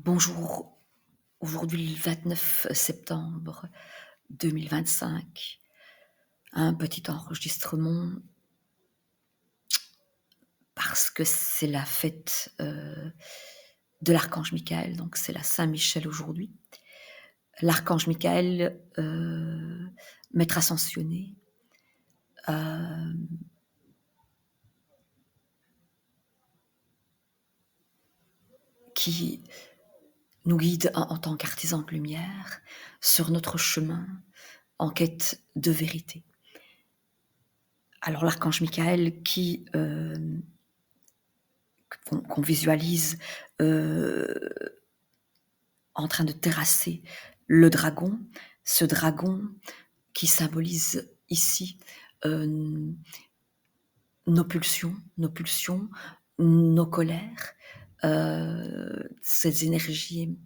Bonjour, aujourd'hui le 29 septembre 2025, un petit enregistrement parce que c'est la fête de l'archange Michael, donc c'est la Saint-Michel aujourd'hui. L'archange Michael, maître ascensionné, euh, qui nous guide en tant qu'artisan de lumière sur notre chemin en quête de vérité. Alors l'archange Michael qu'on visualise en train de terrasser le dragon, ce dragon qui symbolise ici nos pulsions, nos colères, ces énergies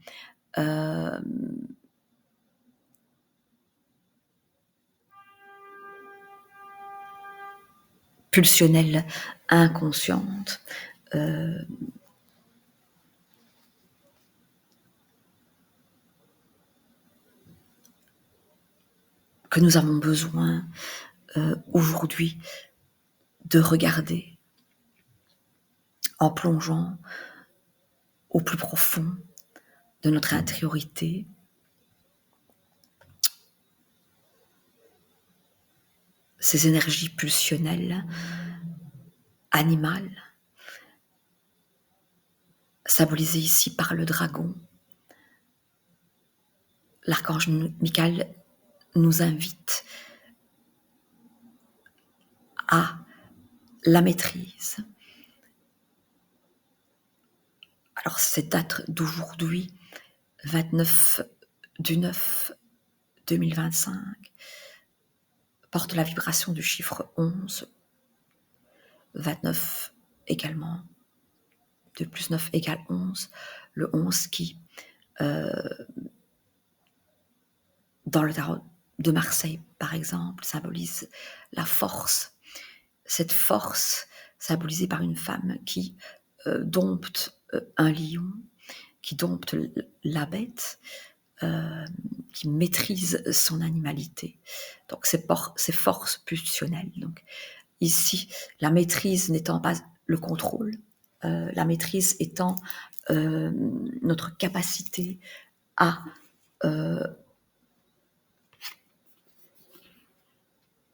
euh, pulsionnelles inconscientes, que nous avons besoin aujourd'hui de regarder en plongeant au plus profond de notre intériorité, ces énergies pulsionnelles, animales, symbolisées ici par le dragon. L'archange Michael nous invite à la maîtrise. Alors cette date d'aujourd'hui, 29 du 9 2025, porte la vibration du chiffre 11, 29 également, 2 plus 9 égale 11, le 11 qui, dans le tarot de Marseille par exemple, symbolise la force. Cette force symbolisée par une femme qui dompte un lion, qui dompte la bête, qui maîtrise son animalité. Donc ces forces pulsionnelles. Donc ici, la maîtrise n'étant pas le contrôle, la maîtrise étant notre capacité à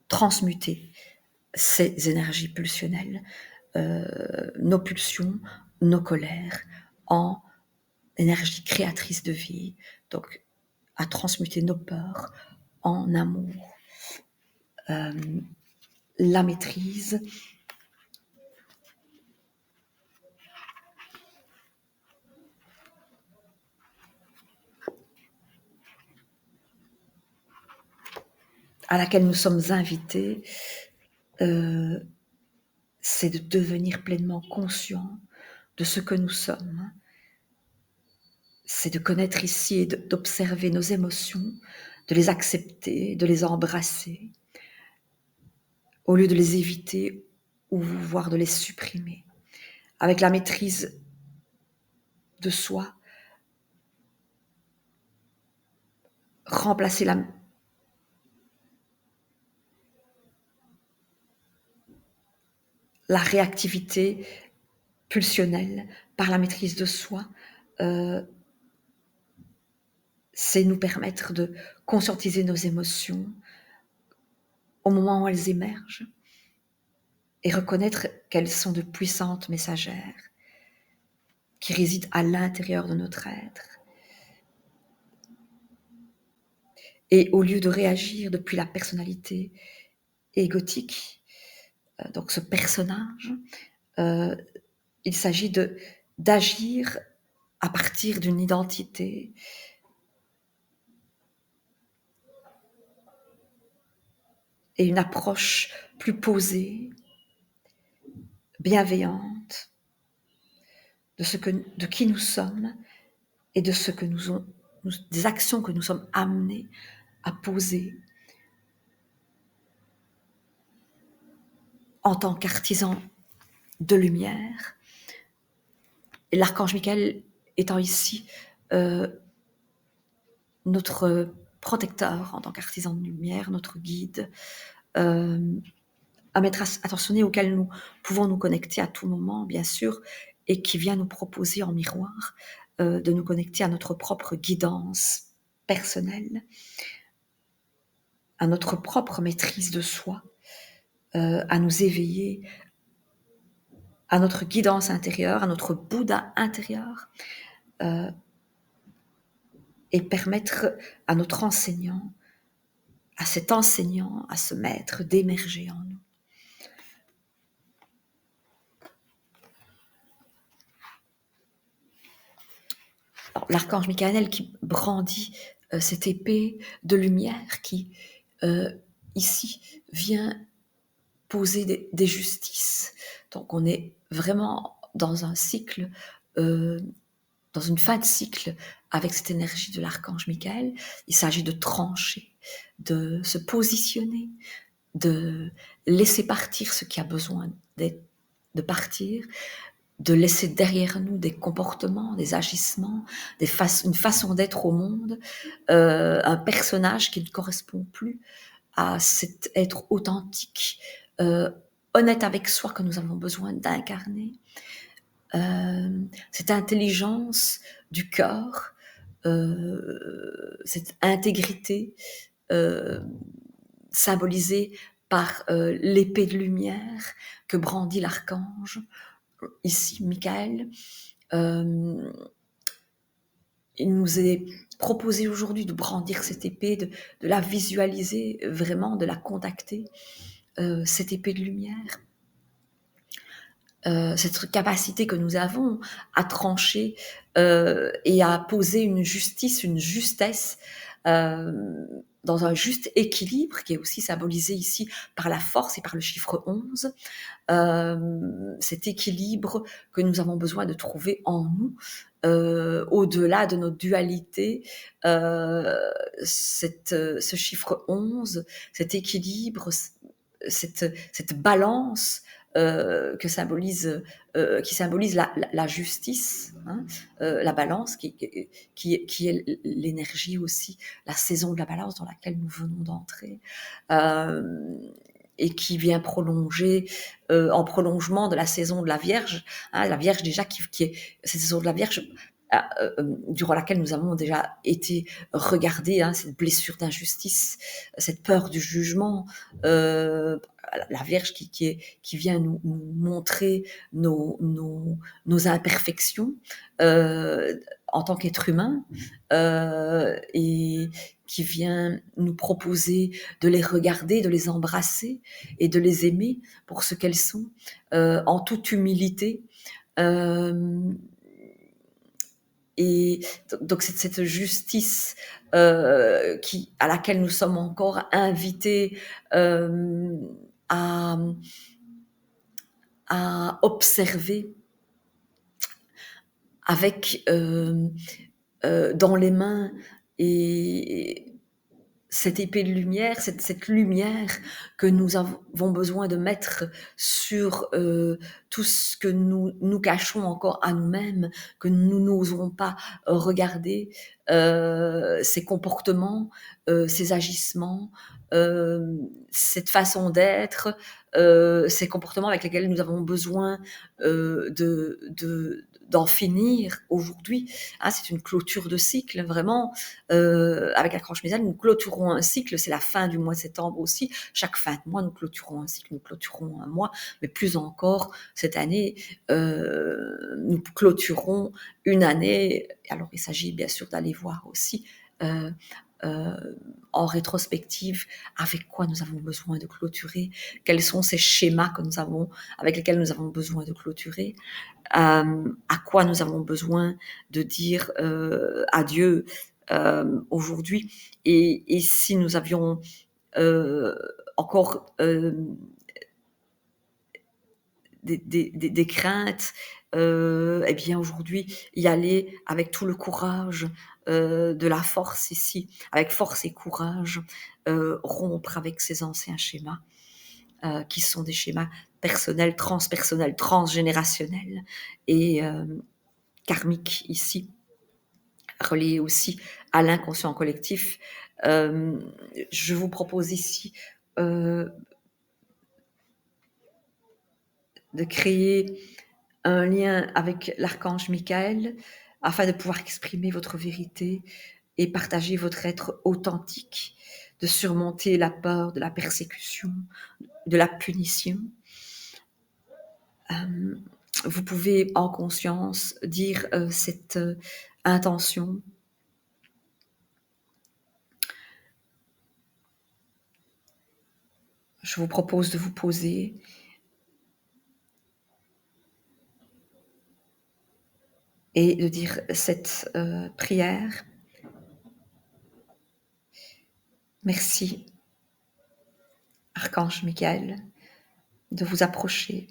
transmuter ces énergies pulsionnelles, nos pulsions, nos colères, en énergie créatrice de vie, donc à transmuter nos peurs en amour. La maîtrise à laquelle nous sommes invités, c'est de devenir pleinement conscient de ce que nous sommes. C'est de connaître ici et d'observer nos émotions, de les accepter, de les embrasser, au lieu de les éviter ou voire de les supprimer. Avec la maîtrise de soi, remplacer la réactivité pulsionnelle par la maîtrise de soi, c'est nous permettre de conscientiser nos émotions au moment où elles émergent et reconnaître qu'elles sont de puissantes messagères qui résident à l'intérieur de notre être. Et au lieu de réagir depuis la personnalité égotique, donc ce personnage, il s'agit d'agir à partir d'une identité et une approche plus posée, bienveillante de qui nous sommes et de ce que des actions que nous sommes amenés à poser en tant qu'artisans de lumière. Et l'archange Michael étant ici notre protecteur en tant qu'artisan de lumière, notre guide, à mettre attentionné auquel nous pouvons nous connecter à tout moment, bien sûr, et qui vient nous proposer en miroir de nous connecter à notre propre guidance personnelle, à notre propre maîtrise de soi, à nous éveiller à notre guidance intérieure, à notre Bouddha intérieur, et permettre à notre enseignant, à cet enseignant, à ce maître d'émerger en nous. L'archange Michael qui brandit cette épée de lumière qui, ici, vient poser des justices. Donc on est vraiment dans un cycle, dans une fin de cycle avec cette énergie de l'archange Michael. Il s'agit de trancher, de se positionner, de laisser partir ce qui a besoin de partir, de laisser derrière nous des comportements, des agissements, une façon d'être au monde, un personnage qui ne correspond plus à cet être authentique, honnête avec soi que nous avons besoin d'incarner. Cette intelligence du cœur, cette intégrité symbolisée par l'épée de lumière que brandit l'archange, ici Michael. Il nous est proposé aujourd'hui de brandir cette épée, de la visualiser vraiment, de la contacter, cette épée de lumière. Cette capacité que nous avons à trancher et à poser une justice, une justesse dans un juste équilibre qui est aussi symbolisé ici par la force et par le chiffre 11. Cet équilibre que nous avons besoin de trouver en nous, au-delà de notre dualité, ce chiffre 11, cet équilibre, cette balance qui symbolise la justice, hein, la balance qui est l'énergie aussi, la saison de la balance dans laquelle nous venons d'entrer, et qui vient prolonger, en prolongement de la saison de la Vierge, hein, la Vierge déjà qui est cette saison de la Vierge durant laquelle nous avons déjà été regardés, hein, cette blessure d'injustice, cette peur du jugement, la Vierge qui vient nous montrer nos imperfections en tant qu'être humain, et qui vient nous proposer de les regarder, de les embrasser et de les aimer pour ce qu'elles sont, en toute humilité. Et donc c'est cette justice à laquelle nous sommes encore invités à observer avec dans les mains et cette épée de lumière, cette lumière que nous avons besoin de mettre sur tout ce que nous cachons encore à nous-mêmes, que nous n'osons pas regarder, ces comportements, ces agissements, cette façon d'être, ces comportements avec lesquels nous avons besoin d'en finir aujourd'hui. Ah, c'est une clôture de cycle, vraiment. Avec la Croche Mézane, nous clôturons un cycle, c'est la fin du mois de septembre aussi. Chaque fin de mois, nous clôturons un cycle, nous clôturons un mois, mais plus encore, cette année, nous clôturons une année. Alors, il s'agit bien sûr d'aller voir aussi en rétrospective avec quoi nous avons besoin de clôturer, quels sont ces schémas avec lesquels nous avons besoin de clôturer, à quoi nous avons besoin de dire adieu aujourd'hui. Et si nous avions encore des craintes, eh bien aujourd'hui, y aller avec tout le courage de la force ici, avec force et courage, rompre avec ces anciens schémas qui sont des schémas personnels, transgénérationnels et karmiques ici. relié aussi à l'inconscient collectif. Je vous propose ici de créer un lien avec l'archange Michael afin de pouvoir exprimer votre vérité et partager votre être authentique, de surmonter la peur de la persécution, de la punition. Vous pouvez en conscience dire cette intention. Je vous propose de vous poser et de dire cette prière. Merci, Archange Michael, de vous approcher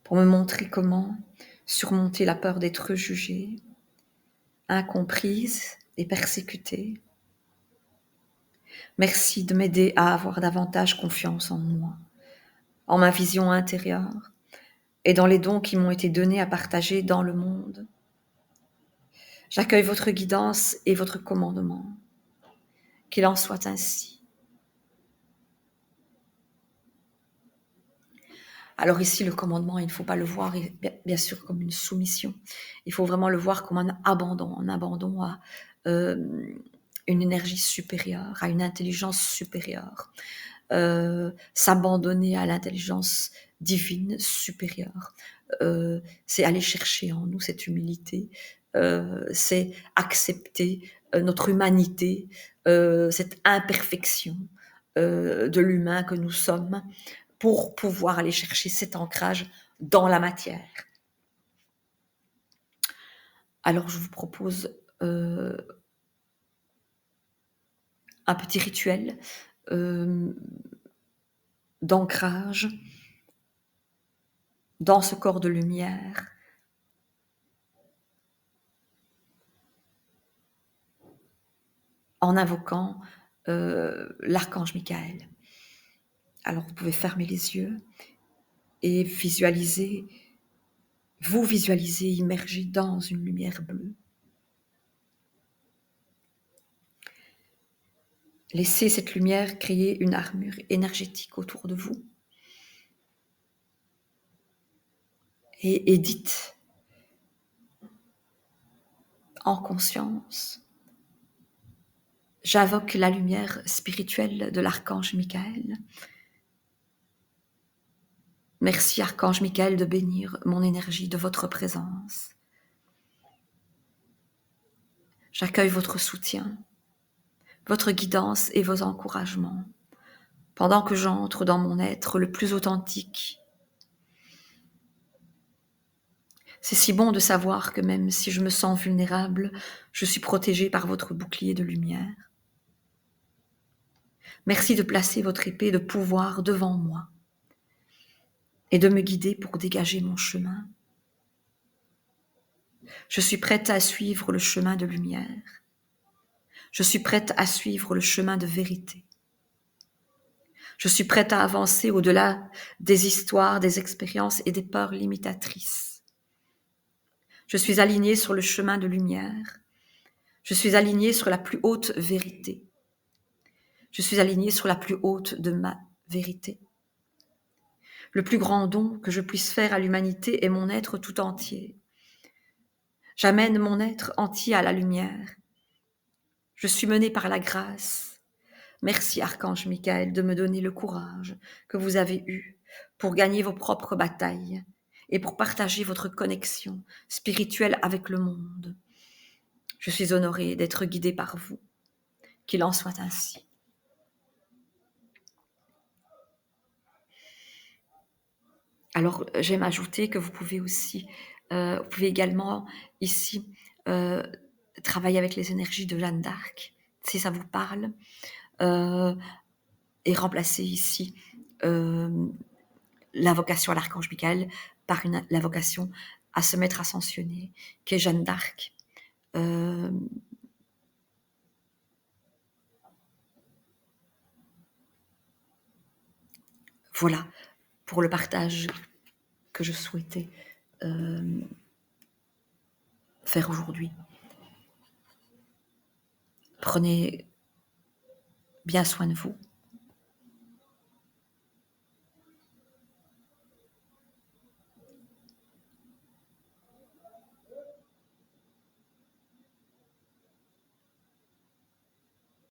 pour me montrer comment surmonter la peur d'être jugée, incomprise et persécutée. Merci de m'aider à avoir davantage confiance en moi, en ma vision intérieure et dans les dons qui m'ont été donnés à partager dans le monde. J'accueille votre guidance et votre commandement. Qu'il en soit ainsi. Alors ici, le commandement, il ne faut pas le voir bien sûr comme une soumission. Il faut vraiment le voir comme un abandon à une énergie supérieure, à une intelligence supérieure. S'abandonner à l'intelligence divine supérieure. C'est aller chercher en nous cette humilité, c'est accepter notre humanité, cette imperfection de l'humain que nous sommes, pour pouvoir aller chercher cet ancrage dans la matière. Alors je vous propose un petit rituel d'ancrage dans ce corps de lumière. En invoquant l'archange Michael. Alors vous pouvez fermer les yeux et vous visualisez immergé dans une lumière bleue. Laissez cette lumière créer une armure énergétique autour de vous. Et dites en conscience, j'invoque la lumière spirituelle de l'archange Michael. Merci, archange Michael, de bénir mon énergie de votre présence. J'accueille votre soutien, votre guidance et vos encouragements, pendant que j'entre dans mon être le plus authentique. C'est si bon de savoir que même si je me sens vulnérable, je suis protégée par votre bouclier de lumière. Merci de placer votre épée de pouvoir devant moi et de me guider pour dégager mon chemin. Je suis prête à suivre le chemin de lumière. Je suis prête à suivre le chemin de vérité. Je suis prête à avancer au-delà des histoires, des expériences et des peurs limitatrices. Je suis alignée sur le chemin de lumière. Je suis alignée sur la plus haute vérité. Je suis alignée sur la plus haute de ma vérité. Le plus grand don que je puisse faire à l'humanité est mon être tout entier. J'amène mon être entier à la lumière. Je suis menée par la grâce. Merci, archange Michael, de me donner le courage que vous avez eu pour gagner vos propres batailles et pour partager votre connexion spirituelle avec le monde. Je suis honorée d'être guidée par vous. Qu'il en soit ainsi. Alors, j'aime ajouter que vous pouvez également ici travailler avec les énergies de Jeanne d'Arc, si ça vous parle, et remplacer ici l'invocation à l'archange Michael par l'invocation à ce maître ascensionné, qui est Jeanne d'Arc. Voilà pour le partage que je souhaitais faire aujourd'hui. Prenez bien soin de vous.